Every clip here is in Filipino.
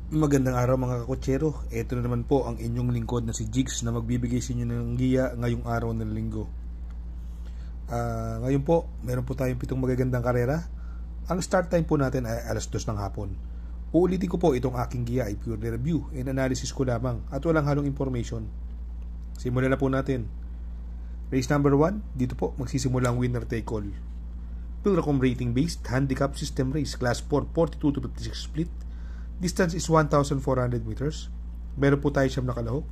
Magandang araw mga kakotsero. Ito na naman po ang inyong lingkod na si Jigs na magbibigay sa inyo ng giya ngayong araw ng linggo. Ngayon po, meron po tayong 7 magagandang karera. Ang start time po natin ay alas 2 ng hapon. Uulitin ko po, itong aking giya ay pure review and analysis ko lamang at walang halong information. Simulan na po natin. Race number 1, dito po magsisimula ang winner take all. Pilracom rating based handicap system race class 4, 42 to 56 split. Distance is 1,400 meters. Meron po tayo siyam na kalahok.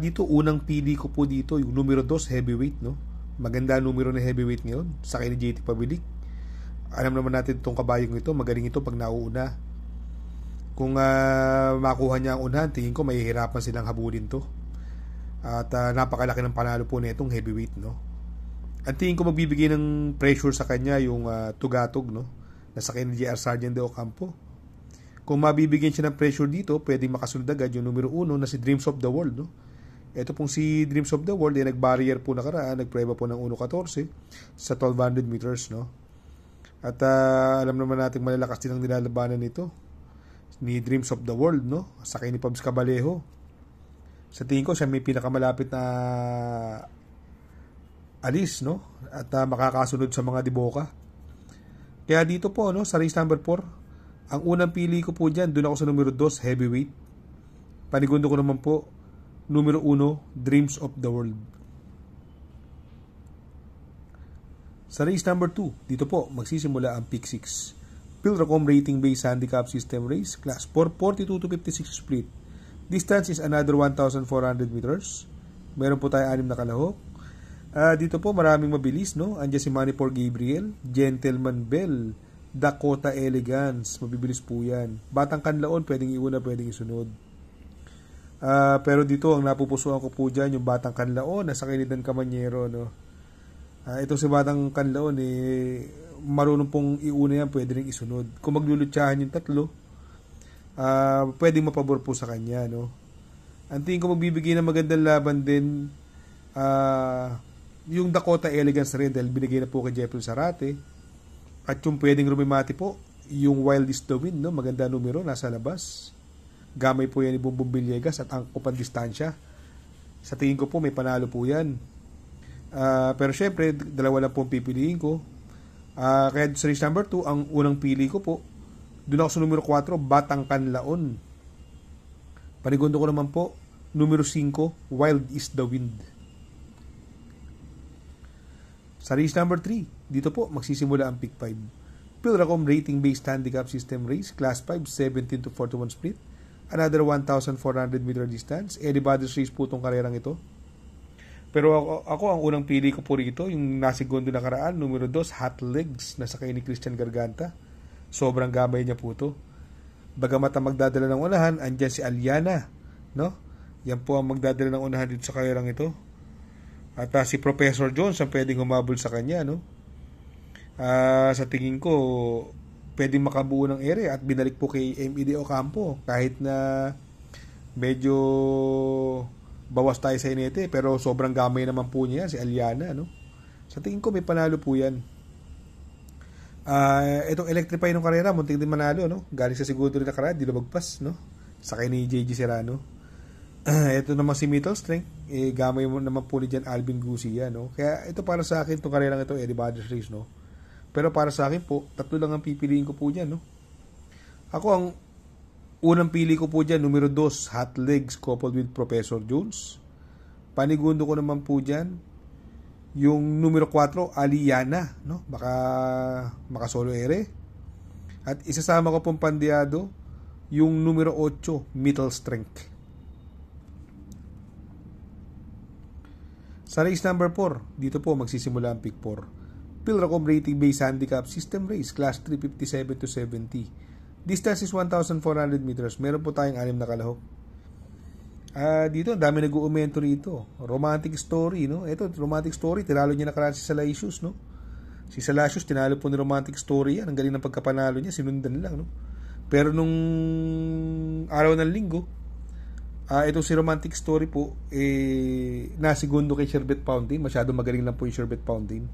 Dito, unang pili ko po dito, yung numero 2, heavyweight, no? Maganda numero na heavyweight ngayon. Sakay ni JT Pabilik. Alam naman natin itong kabayong ito. Magaling ito pag nauuna. Kung makuha niya ang unahan, tingin ko mahihirapan silang habulin to. At napakalaki ng panalo po na itong heavyweight, no? Ang tingin ko magbibigay ng pressure sa kanya yung Tugatog, no? Nasakay ni JR Sargent de Ocampo. Kung mabibigyan siya ng pressure dito, pwedeng makasunod agad yung numero 1 na si Dreams of the World, no? Ito pong si Dreams of the World ay nag-barrier po nakaraan, nagpreba po ng 1.14 sa 1,200 meters, no? At alam naman natin malalakas din ang nilalabanan nito ni Dreams of the World, no? Sakay ni Pabs Cabalejo. Sa tingin ko siya may pinakamalapit na alis, no? At makakasunod sa mga diboka. Kaya dito po, no, sa race number 4, ang unang pili ko po dyan, doon ako sa numero 2, heavyweight. Panigundo ko naman po, numero 1, Dreams of the World. Sa race number 2, dito po, magsisimula ang pick 6. Pilracom rating based handicap system race, class 4, 42 to 56 split. Distance is another 1,400 meters. Meron po tayo 6 na kalahok. Dito po maraming mabilis, no? Andiyan si Manipur Gabriel, Gentleman Bell, Dakota Elegance, mabibilis po yan. Batang Kanlaon, pwedeng iuna, pwedeng isunod. Pero dito, ang napupusuan ko po dyan, yung Batang Kanlaon, nasa Kinidan Camanyero, no? Ito si Batang Kanlaon, marunong pong iuna yan, pwede rin isunod. Kung maglulutsahan yung tatlo, pwedeng mapabor po sa kanya, no? Ang tingin ko magbibigay ng magandang laban din, yung Dakota Elegance rin dahil binigay na po kay Jeffrey Zarate. At yung pwedeng rumimati po, yung Wild is the Wind, no? Maganda numero, nasa labas. Gamay po yan ni Bumbong Villegas at ang kupan distansya. Sa tingin ko po may panalo po yan. Pero syempre, dalawa lang po ang pipiliin ko. Kaya sa race number 2, ang unang pili ko po, doon ako sa numero 4, Batang Kanlaon. Panigundo ko naman po, numero 5, Wild is the Wind. Sa race number 3, dito po magsisimula ang pick 5. Pilracom rating based handicap system race, class 5, 17 to 41 split. Another 1,400 meter distance. Anybody's race po itong karerang ito. Pero ako ang unang pili ko po rito, yung nasigundo na karaan, numero 2, Hot Legs, nasakay ni Christian Garganta. Sobrang gamay niya po ito. Bagamat ang magdadala ng unahan, andyan si Aliana, no? Yan po ang magdadala ng unahan dito sa karerang ito. At si Professor Jones ang pwedeng humabol sa kanya, no? Sa tingin ko, pwedeng makabuo ng ere at binalik po kay MED Ocampo kahit na medyo bawas tayo sa inete, pero sobrang gamay naman po niya si Aliana, no? Sa tingin ko may panalo po yan. Itong electrify ng karera, munting din manalo, no? Galing sa segundo rin na karera, di lumagpas, no? Sakay ni JG Serrano. Ito naman si Middle Strength, gamay mo naman po ni Jan Alvin Gucia, no? Kaya ito para sa akin, itong karerang ito, anybody's race, no? Pero para sa akin po, 3 lang ang pipiliin ko po dyan, no? Ako, ang unang pili ko po dyan, numero 2, Hot Legs, coupled with Professor Jones. Panigundo ko naman po dyan, yung numero 4, Aliana, no? Baka makasolo ere. At isasama ko pong pandiado, yung numero 8, Middle Strength. Sa race number 4, dito po magsisimula ang pick 4. Pilracom rating based handicap system race, class 3, 57 to 70. Distance is 1,400 meters. Meron po tayong 6 na kalahok. Dito, ang dami nag-uumento rito. Romantic story, no? Ito, romantic story. Tinalo niya nakaraan si Salacious, no? Si Salacious, tinalo po ni romantic story yan. Ang galing ng pagkapanalo niya, sinundan lang, no? Pero nung araw ng linggo, itong si romantic story po, nasigundo kay Sherbet Fountain. Masyado magaling lang po yung Sherbet Fountain.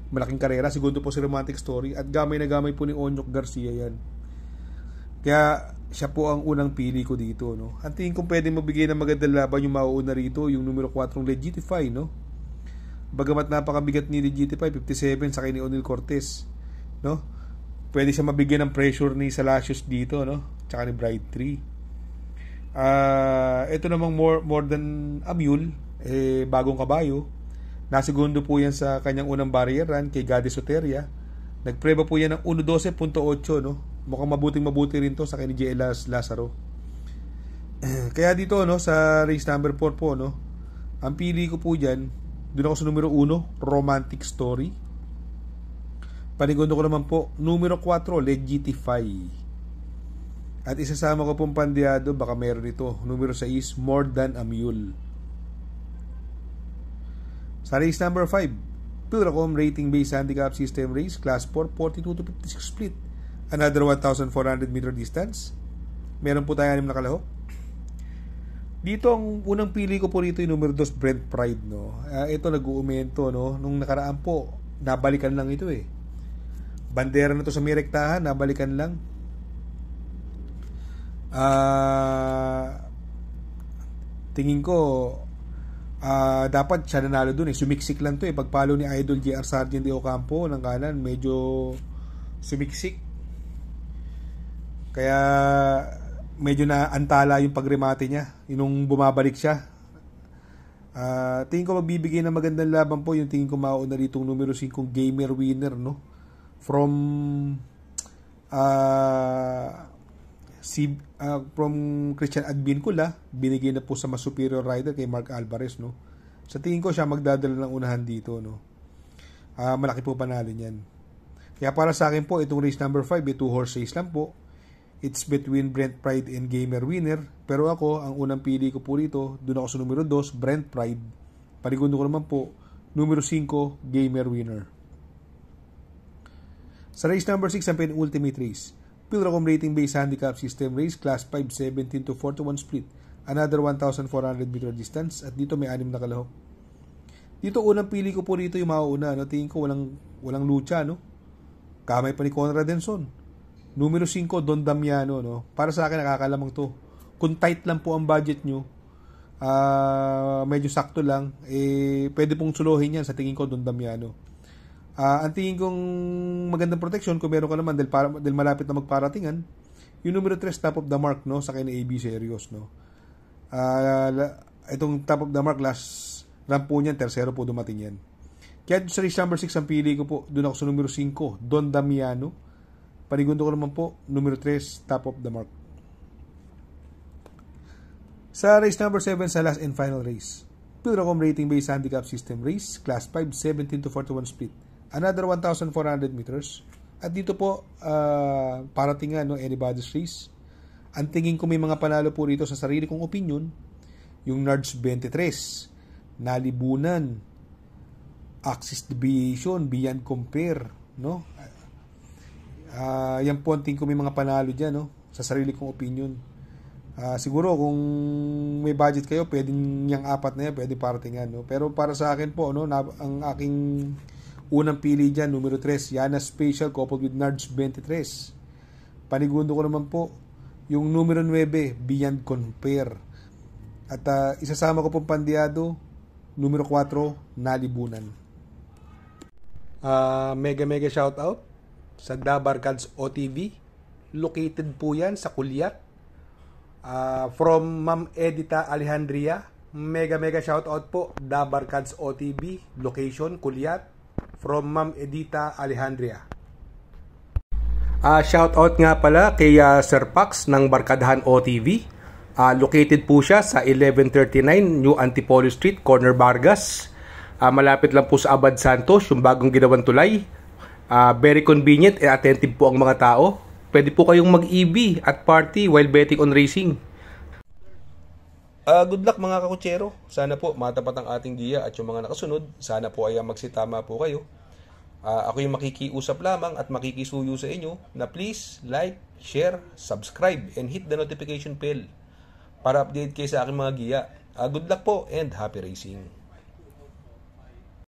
Malaking karera. Segundo po si romantic story. At gamay na gamay po ni Onyok Garcia yan. Kaya siya po ang unang pili ko dito, no. Ang tingin kong pwede mabigay ng magandang laban yung mauuna rito, yung numero 4 Legitify, no. Bagamat napakabigat ni Legitify, 57 sa ni O'Neal Cortez, no. Pwede siya mabigyan ng pressure ni Salacios dito, no. Tsaka ni Bride 3. Ito namang more than a mule, bagong kabayo. Nasigundo po yan sa kanyang unang barrier run kay Gadi Soteria. Nagpreba po yan ng 1:12.8, no. Mukhang mabuti rin to sa kay ni J.L. Lazaro. Kaya dito, no, sa race number 4 po, no, ang pili ko po dyan, doon ako sa numero 1, Romantic Story. Panigundo ko naman po, numero 4, Legitify. At isasama ko pong pandiado, baka meron ito, numero 6, More Than a Mule. Sa race number 5, Pilracom Rating Based Handicap System Race, Class 4, 42-56 split. Another 1,400 meter distance. Meron po tayo 6 na kalahok. Dito, ang unang pili ko po rito yung numero 2, Brent Pride, no. Ito nag-uumento, no. Nung nakaraan po, nabalikan lang ito eh. Bandera na to sa may rektahan, nabalikan lang. Tingin ko dapat siya nanalo dun eh. Sumiksik lang to eh. Pagpalo ni Idol JR Sargent de Ocampo ng kanan, medyo sumiksik. Kaya medyo na antala yung pagrimate niya, yung bumabalik siya. Tingin ko magbibigay ng magandang laban po yung tingin ko mauuna rito numero 5 Gamer Winner, no, from from Christian Advincula. Binigay na po sa mas superior rider kay Mark Alvarez, no. Sa tingin ko siya magdadala ng unahan dito, no. Malaki po panalo niyan. Kaya para sa akin po itong race number 5 2 horse race lang po. It's between Brent Pride and Gamer Winner. Pero ako, ang unang pili ko po rito, doon ako sa numero 2, Brent Pride. Panigundo ko naman po, numero 5, Gamer Winner. Sa race number 6, ang penultimate race, Pilracom Rating Based Handicap System Race, Class 5, 17-41 split. Another 1,400 meter distance. At dito may 6 na kalahok. Dito, unang pili ko po rito yung mauuna. No? Tingin ko walang lucha, no? Kamay pa ni Conrad Denson. Numero 5, Don Damiano, no? Para sa akin, nakakalamang to. Kung tight lang po ang budget nyo, medyo sakto lang, pwede pong suluhin yan sa tingin ko, Don Damiano. Ang tingin kong magandang protection, kung meron ka naman, dahil malapit na magparatingan, yung numero 3, Top of the Mark, no? Sa kanya AB Serious, no? Itong Top of the Mark, last run po niyan, tercero po dumating yan. Kaya sa race number 6, ang pili ko po, doon ako sa numero 5, Don Damiano. Panigundo ko naman po, numero 3, Top of the Mark. Sa race number 7, sa last and final race, Pilracom Rating Based Handicap System Race, Class 5, 17-41 split. Another 1,400 meters. At dito po, parating nga, no, anybody's race. Ang tingin ko may mga panalo po rito sa sarili kong opinion, yung Nards 23, Nalibunan, Axis Deviation, Beyond Compare, no? Yan po ang tingin ko may mga panalo dyan, no? Sa sarili kong opinion. Siguro kung may budget kayo, pwedeng yung 4 na yan, pwede paratingan, no? Pero para sa akin po, no, ang aking unang pili dyan, numero 3, Yana Special coupled with Nards 23. Panigundo ko naman po yung numero 9, Beyond Compare. At isasama ko pong pandiado, numero 4, Nalibunan. Mega shoutout sa Dabar Cards OTV. Located po yan sa Kulyat. From Ma'am Edita Alejandria. Mega shoutout po, Dabar Cards OTV. Location, Kulyat. From Ma'am Edita Alejandria. Shoutout nga pala kay Sir Pax ng Barkadahan OTV. Located po siya sa 1139 New Antipolo Street, Corner Vargas. Malapit lang po sa Abad Santos, yung bagong ginawang tulay. Very convenient and attentive po ang mga tao. Pwede po kayong mag-EB at party while betting on racing. Good luck mga kakutsero. Sana po matapat ang ating giya at yung mga nakasunod. Sana po ay magsitama po kayo. Ako yung makikiusap lamang at makikisuyo sa inyo na please like, share, subscribe, and hit the notification bell para update kayo sa aking mga giya. Good luck po and happy racing.